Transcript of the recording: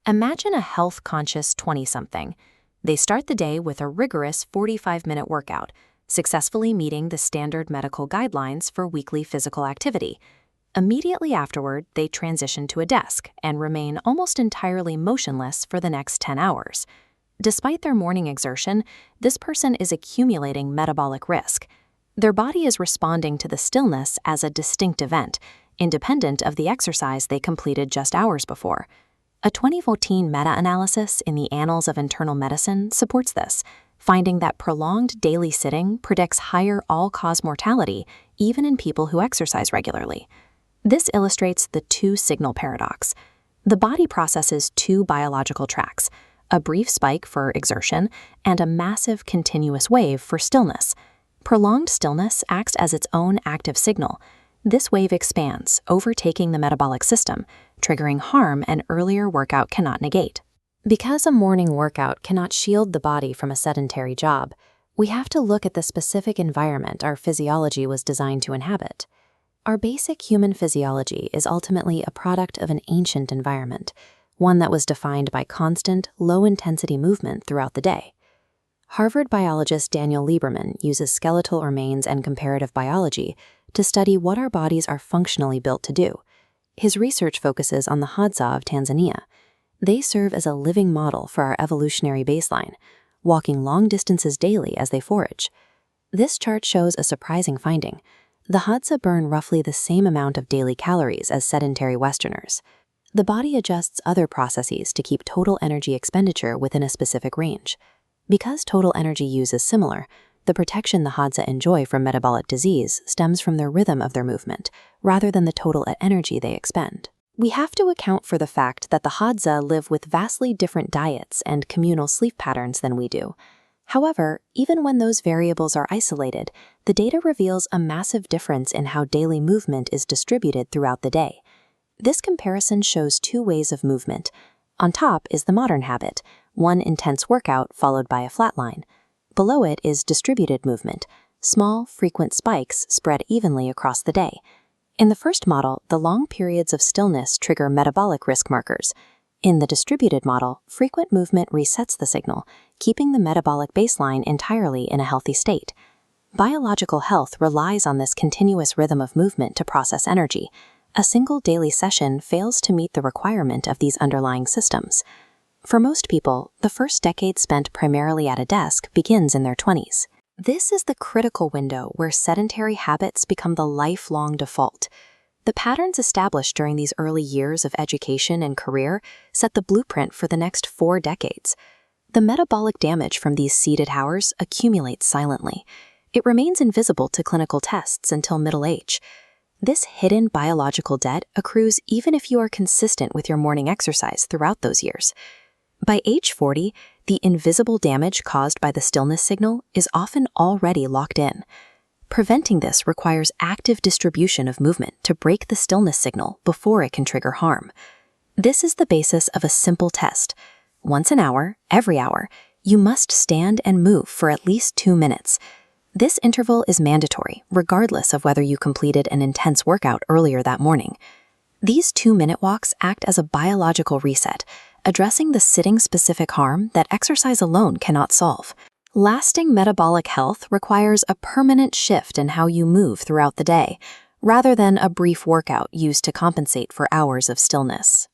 Imagine a health-conscious 20-something. They start the day with a rigorous 45-minute workout, successfully meeting the standard medical guidelines for weekly physical activity. Immediately afterward, they transition to a desk and remain almost entirely motionless for the next 10 hours. Despite their morning exertion, this person is accumulating metabolic risk. Their body is responding to the stillness as a distinct event, independent of the exercise they completed just hours before. A 2014 meta-analysis in the Annals of Internal Medicine supports this, finding that prolonged daily sitting predicts higher all-cause mortality even in people who exercise regularly. This illustrates the two-signal paradox. The body processes two biological tracks, a brief spike for exertion and a massive continuous wave for stillness. Prolonged stillness acts as its own active signal. This wave expands, overtaking the metabolic system, triggering harm an earlier workout cannot negate. Because a morning workout cannot shield the body from a sedentary job, we have to look at the specific environment our physiology was designed to inhabit. Our basic human physiology is ultimately a product of an ancient environment, one that was defined by constant, low-intensity movement throughout the day. Harvard biologist Daniel Lieberman uses skeletal remains and comparative biology to study what our bodies are functionally built to do. His research focuses on the Hadza of Tanzania. They serve as a living model for our evolutionary baseline, walking long distances daily as they forage. This chart shows a surprising finding. The Hadza burn roughly the same amount of daily calories as sedentary Westerners. The body adjusts other processes to keep total energy expenditure within a specific range. Because total energy use is similar, the protection the Hadza enjoy from metabolic disease stems from the rhythm of their movement, rather than the total energy they expend. We have to account for the fact that the Hadza live with vastly different diets and communal sleep patterns than we do. However, even when those variables are isolated, the data reveals a massive difference in how daily movement is distributed throughout the day. This comparison shows two ways of movement. On top is the modern habit, one intense workout followed by a flat line. Below it is distributed movement, small, frequent spikes spread evenly across the day. In the first model, the long periods of stillness trigger metabolic risk markers. In the distributed model, frequent movement resets the signal, keeping the metabolic baseline entirely in a healthy state. Biological health relies on this continuous rhythm of movement to process energy. A single daily session fails to meet the requirement of these underlying systems. For most people, the first decade spent primarily at a desk begins in their 20s. This is the critical window where sedentary habits become the lifelong default. The patterns established during these early years of education and career set the blueprint for the next 4 decades. The metabolic damage from these seated hours accumulates silently. It remains invisible to clinical tests until middle age. This hidden biological debt accrues even if you are consistent with your morning exercise throughout those years. By age 40, the invisible damage caused by the stillness signal is often already locked in. Preventing this requires active distribution of movement to break the stillness signal before it can trigger harm. This is the basis of a simple test. Once an hour, every hour, you must stand and move for at least 2 minutes. This interval is mandatory, regardless of whether you completed an intense workout earlier that morning. These 2-minute walks act as a biological reset, addressing the sitting-specific harm that exercise alone cannot solve. Lasting metabolic health requires a permanent shift in how you move throughout the day, rather than a brief workout used to compensate for hours of stillness.